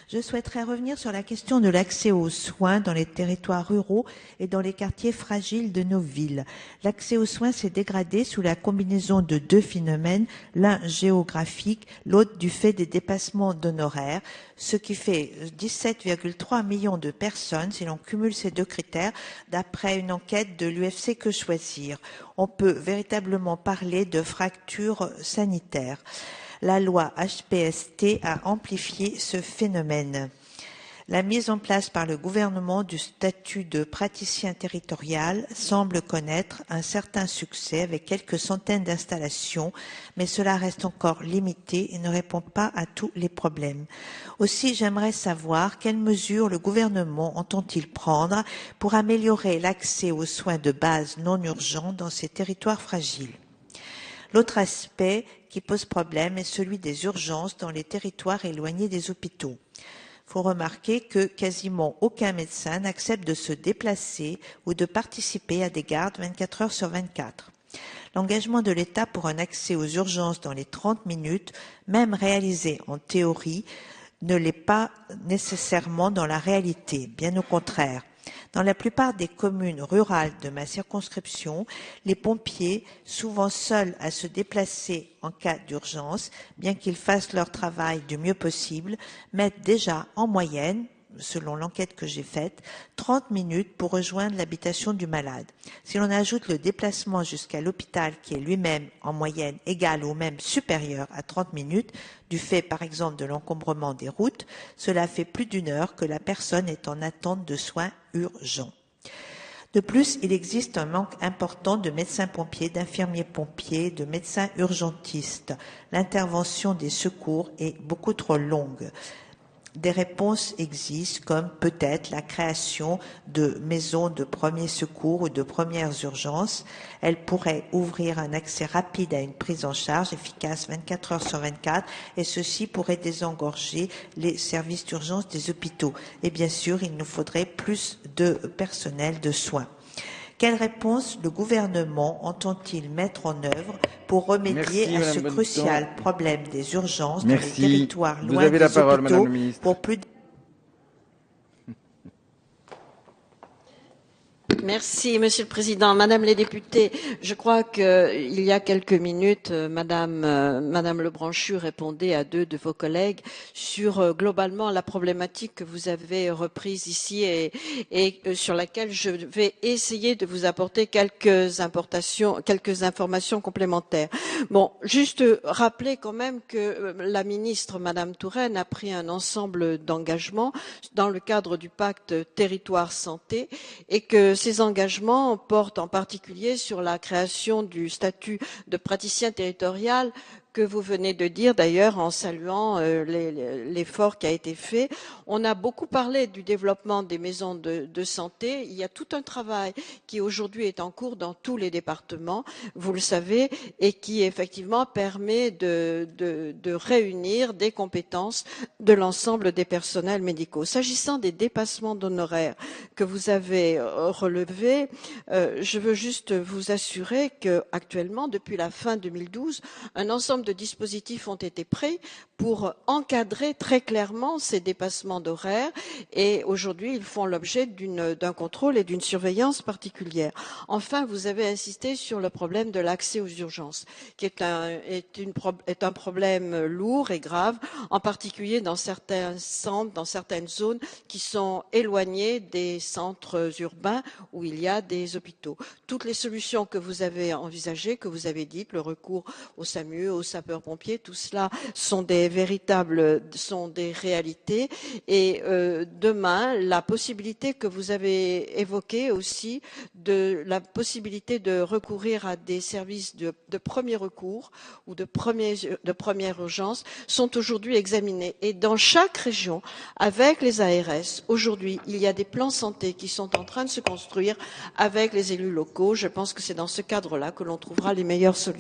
Je souhaiterais revenir sur la question de l'accès aux soins dans les territoires ruraux et dans les quartiers fragiles de nos villes. L'accès aux soins s'est dégradé sous la combinaison de deux phénomènes, l'un géographique, l'autre du fait des dépassements d'honoraires, ce qui fait 17,3 millions de personnes si l'on cumule ces deux critères d'après une enquête de l'UFC Que Choisir. On peut véritablement parler de fracture sanitaire. La loi HPST a amplifié ce phénomène. La mise en place par le gouvernement du statut de praticien territorial semble connaître un certain succès avec quelques centaines d'installations, mais cela reste encore limité et ne répond pas à tous les problèmes. Aussi, j'aimerais savoir quelles mesures le gouvernement entend-il prendre pour améliorer l'accès aux soins de base non urgents dans ces territoires fragiles. L'autre aspect qui pose problème est celui des urgences dans les territoires éloignés des hôpitaux. Il faut remarquer que quasiment aucun médecin n'accepte de se déplacer ou de participer à des gardes 24 heures sur 24. L'engagement de l'État pour un accès aux urgences dans les 30 minutes, même réalisé en théorie, ne l'est pas nécessairement dans la réalité, bien au contraire. Dans la plupart des communes rurales de ma circonscription, les pompiers, souvent seuls à se déplacer en cas d'urgence, bien qu'ils fassent leur travail du mieux possible, mettent déjà en moyenne, selon l'enquête que j'ai faite, 30 minutes pour rejoindre l'habitation du malade. Si l'on ajoute le déplacement jusqu'à l'hôpital, qui est lui-même en moyenne égal ou même supérieur à 30 minutes, du fait par exemple de l'encombrement des routes, cela fait plus d'une heure que la personne est en attente de soins urgents. De plus, il existe un manque important de médecins-pompiers, d'infirmiers-pompiers, de médecins urgentistes. L'intervention des secours est beaucoup trop longue. Des réponses existent comme peut-être la création de maisons de premiers secours ou de premières urgences. Elles pourraient ouvrir un accès rapide à une prise en charge efficace 24 heures sur 24 et ceci pourrait désengorger les services d'urgence des hôpitaux. Et bien sûr, il nous faudrait plus de personnel de soins. Quelle réponse le gouvernement entend-il mettre en œuvre pour remédier à ce crucial problème des urgences dans les territoires loin des hôpitaux pour plus de... Merci, Monsieur le Président. Madame les députées, je crois qu'il y a quelques minutes, Madame Lebranchu répondait à deux de vos collègues sur globalement la problématique que vous avez reprise ici et sur laquelle je vais essayer de vous apporter quelques informations complémentaires. Bon, juste rappeler quand même que la ministre, Madame Touraine, a pris un ensemble d'engagements dans le cadre du pacte territoire santé et que ces engagements portent en particulier sur la création du statut de praticien territorial que vous venez de dire d'ailleurs en saluant l'effort qui a été fait. On a beaucoup parlé du développement des maisons de santé. Il y a tout un travail qui aujourd'hui est en cours dans tous les départements, vous le savez, et qui effectivement permet de réunir des compétences de l'ensemble des personnels médicaux. S'agissant des dépassements d'honoraires que vous avez relevés, je veux juste vous assurer qu'actuellement, depuis la fin 2012, un ensemble de dispositifs ont été pris pour encadrer très clairement ces dépassements d'horaires et aujourd'hui ils font l'objet d'un contrôle et d'une surveillance particulière. Enfin, vous avez insisté sur le problème de l'accès aux urgences, qui est un problème lourd et grave, en particulier dans certains centres, dans certaines zones qui sont éloignées des centres urbains où il y a des hôpitaux. Toutes les solutions que vous avez envisagées, que vous avez dites, le recours au SAMU, aux sapeurs-pompiers, tout cela sont des réalités. Et demain, la possibilité que vous avez évoquée aussi, de la possibilité de recourir à des services de premier recours ou de première urgence, sont aujourd'hui examinés. Et dans chaque région, avec les ARS, aujourd'hui, il y a des plans santé qui sont en train de se construire avec les élus locaux. Je pense que c'est dans ce cadre-là que l'on trouvera les meilleures solutions.